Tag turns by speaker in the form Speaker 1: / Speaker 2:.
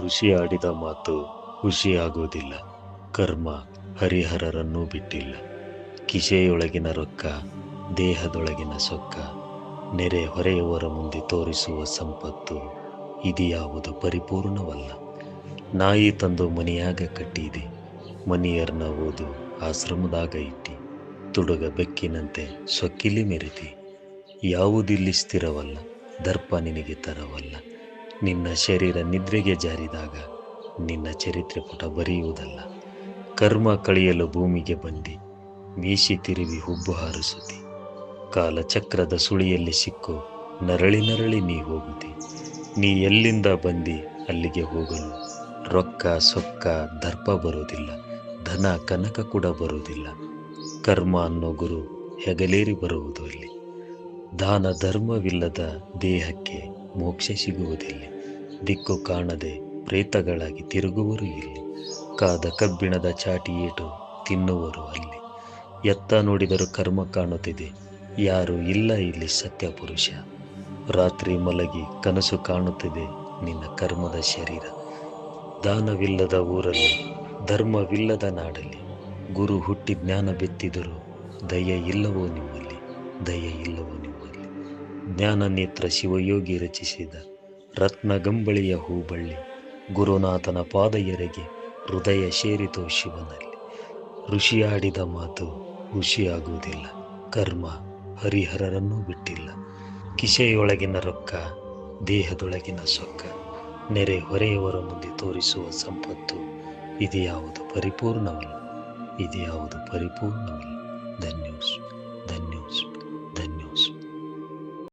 Speaker 1: ಋಷಿ ಆಡಿದ ಮಾತು ಖುಷಿಯಾಗುವುದಿಲ್ಲ. ಕರ್ಮ ಹರಿಹರರನ್ನೂ ಬಿಟ್ಟಿಲ್ಲ. ಕಿಸೆಯೊಳಗಿನ ರೊಕ್ಕ, ದೇಹದೊಳಗಿನ ಸೊಕ್ಕ, ನೆರೆ ಹೊರೆಯವರ ಮುಂದೆ ತೋರಿಸುವ ಸಂಪತ್ತು ಇದ್ಯಾವುದು ಪರಿಪೂರ್ಣವಲ್ಲ. ನಾಯಿ ತಂದು ಮನೆಯಾಗ ಕಟ್ಟಿದೆ, ಮನಿಯರ್ನ ಓದು ಆಶ್ರಮದಾಗ ಇಟ್ಟಿ. ತುಡುಗ ಬೆಕ್ಕಿನಂತೆ ಸೊಕ್ಕಿಲಿ ಮೆರಿತಿ. ಯಾವುದಿಲ್ಲಿ ಸ್ಥಿರವಲ್ಲ, ದರ್ಪ ನಿನಗೆ ತರವಲ್ಲ. ನಿನ್ನ ಶರೀರ ನಿದ್ರೆಗೆ ಜಾರಿದಾಗ ನಿನ್ನ ಚರಿತ್ರೆ ಪುಟ ಬರೆಯುವುದಲ್ಲ. ಕರ್ಮ ಕಳೆಯಲು ಭೂಮಿಗೆ ಬಂದಿ, ಮೀಸಿ ತಿರುವಿ ಹುಬ್ಬು ಹಾರಿಸುತ್ತಿ. ಕಾಲಚಕ್ರದ ಸುಳಿಯಲ್ಲಿ ಸಿಕ್ಕು ನರಳಿ ನರಳಿ ನೀ ಹೋಗುತ್ತಿ. ನೀ ಎಲ್ಲಿಂದ ಬಂದಿ ಅಲ್ಲಿಗೆ ಹೋಗಲು ರೊಕ್ಕ ಸೊಕ್ಕ ದರ್ಪ ಬರುವುದಿಲ್ಲ, ಧನ ಕನಕ ಕೂಡ ಬರುವುದಿಲ್ಲ. ಕರ್ಮ ಅನ್ನೋ ಗುರು ಹೆಗಲೇರಿ ಬರುವುದು ಅಲ್ಲಿ. ದಾನ ಧರ್ಮವಿಲ್ಲದ ದೇಹಕ್ಕೆ ಮೋಕ್ಷ ಸಿಗುವುದಿಲ್ಲ. ದಿಕ್ಕು ಕಾಣದೆ ಪ್ರೇತಗಳಾಗಿ ತಿರುಗುವರು ಇಲ್ಲಿ. ಕಾದ ಕಬ್ಬಿಣದ ಚಾಟಿ ಏಟು ತಿನ್ನುವರು ಅಲ್ಲಿ. ಎತ್ತ ನೋಡಿದರೂ ಕರ್ಮ ಕಾಣುತ್ತಿದೆ, ಯಾರೂ ಇಲ್ಲ ಇಲ್ಲಿ ಸತ್ಯ ಪುರುಷ. ರಾತ್ರಿ ಮಲಗಿ ಕನಸು ಕಾಣುತ್ತಿದೆ ನಿನ್ನ ಕರ್ಮದ ಶರೀರ. ದಾನವಿಲ್ಲದ ಊರಲ್ಲಿ, ಧರ್ಮವಿಲ್ಲದ ನಾಡಲ್ಲಿ, ಗುರು ಹುಟ್ಟಿ ಜ್ಞಾನ ಬೆತ್ತಿದರೂ ದಯೆ ಇಲ್ಲವೋ ನಿಮ್ಮಲ್ಲಿ, ದಯೆ ಇಲ್ಲವೋ ನಿಮ್ಮಲ್ಲಿ. ಜ್ಞಾನ ನೇತ್ರ ಶಿವಯೋಗಿ ರಚಿಸಿದ ರತ್ನಗಂಬಳಿಯ ಹೂಬಳ್ಳಿ, ಗುರುನಾಥನ ಪಾದ ಎರೆಗೆ ಹೃದಯ ಸೇರಿತೋ ಶಿವನಲ್ಲಿ. ಋಷಿಯಾಡಿದ ಮಾತು ಖುಷಿಯಾಗುವುದಿಲ್ಲ. ಕರ್ಮ ಹರಿಹರರನ್ನೂ ಬಿಟ್ಟಿಲ್ಲ. ಕಿಸೆಯೊಳಗಿನ ರೊಕ್ಕ, ದೇಹದೊಳಗಿನ ಸೊಕ್ಕ, ನೆರೆ ಹೊರೆಯವರ ಮುಂದೆ ತೋರಿಸುವ ಸಂಪತ್ತು ಇದ್ಯಾವುದು ಪರಿಪೂರ್ಣವಲ್ಲ, ಇದ್ಯಾವುದು ಪರಿಪೂರ್ಣವಲ್ಲ. ಧನ್ಯವಾದ.